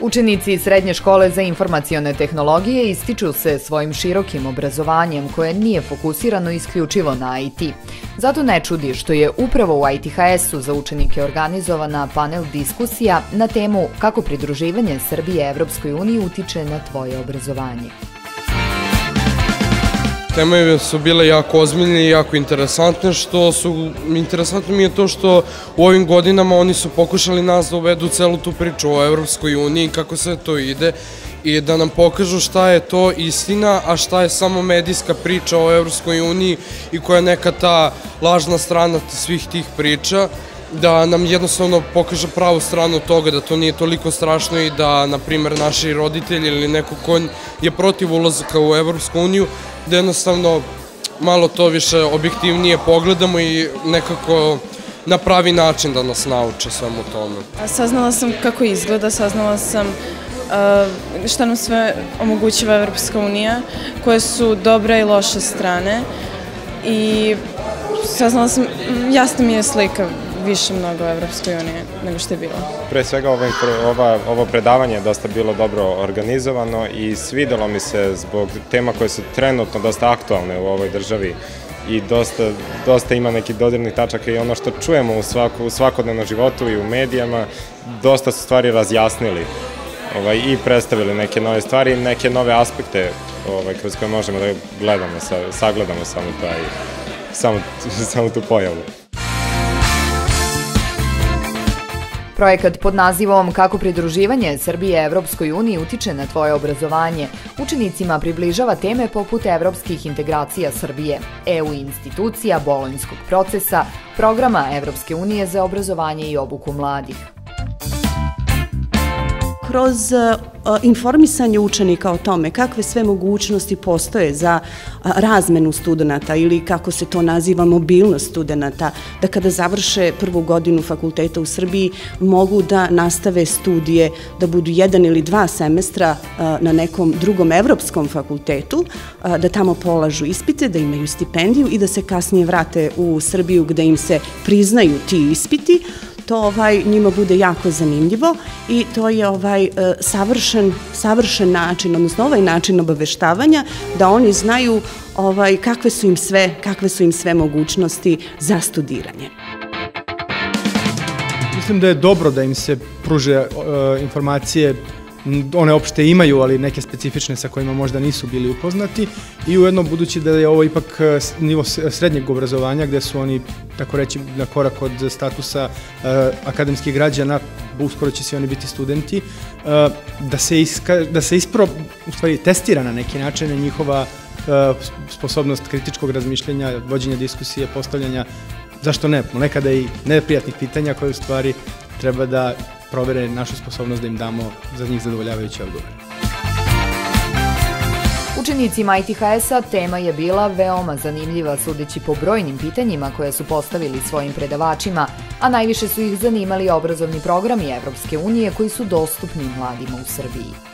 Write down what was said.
Učenici Srednje škole za informacione tehnologije ističu se svojim širokim obrazovanjem koje nije fokusirano isključivo na IT. Zato ne čudi što je upravo u ITHS-u za učenike organizovana panel diskusija na temu kako pridruživanje Srbije Evropskoj uniji utiče na tvoje obrazovanje. Teme su bile jako ozbiljne i jako interesantne. Interesantno mi je to što u ovim godinama oni su pokušali nas da uvedu celu tu priču o Evropskoj uniji, kako sve to ide i da nam pokažu šta je to istina, a šta je samo medijska priča o Evropskoj uniji i koja je neka ta lažna strana svih tih priča, da nam jednostavno pokaže pravu stranu toga, da to nije toliko strašno i da, na primjer, naši roditelji ili neko ko je protiv ulazaka u Evropsku uniju, da jednostavno malo to više objektivnije pogledamo i nekako na pravi način da nas nauče svemu tome. Saznala sam kako izgleda, saznala sam šta nam sve omogućava Evropska unija, koje su dobre i loše strane i saznala sam, jasna mi je slika više mnogo Evropskoj unije nego što je bilo. Pre svega ovo predavanje je dosta bilo dobro organizovano i svidelo mi se zbog tema koje su trenutno dosta aktualne u ovoj državi i dosta ima nekih dodirnih tačaka i ono što čujemo u svakodnevnom životu i u medijama, dosta su stvari razjasnili i predstavili neke nove stvari i neke nove aspekte kroz koje možemo da gledamo, sagledamo samo tu pojavu. Projekat pod nazivom Kako pridruživanje Srbije Evropskoj uniji utiče na tvoje obrazovanje učenicima približava teme poput evropskih integracija Srbije, EU institucija, bolonjskog procesa, programa Evropske unije za obrazovanje i obuku mladih. Kroz informisanje učenika o tome kakve sve mogućnosti postoje za razmenu studenta ili kako se to naziva mobilnost studenta, da kada završe prvu godinu fakulteta u Srbiji mogu da nastave studije, da budu 1 ili 2 semestra na nekom drugom evropskom fakultetu, da tamo polažu ispite, da imaju stipendiju i da se kasnije vrate u Srbiju gde im se priznaju ti ispiti. To njima bude jako zanimljivo i to je savršen način, odnosno ovaj način obaveštavanja da oni znaju kakve su im sve mogućnosti za studiranje. Mislim da je dobro da im se pruže informacije, one opšte imaju, ali neke specifične sa kojima možda nisu bili upoznati i ujedno budući da je ovo ipak nivo srednjeg obrazovanja gde su oni, tako reći, na korak od statusa akademskih građana, uskoro će se oni biti studenti, da se testira na neki način njihova sposobnost kritičkog razmišljenja, vođenja diskusije, postavljanja, zašto ne, nekada i neprijatnih pitanja koje u stvari treba da provere našu sposobnost da im damo za njih zadovoljavajući odgovor. Učenicima ITHS-a tema je bila veoma zanimljiva sudeći po brojnim pitanjima koje su postavili svojim predavačima, a najviše su ih zanimali obrazovni programi Evropske unije koji su dostupni mladima u Srbiji.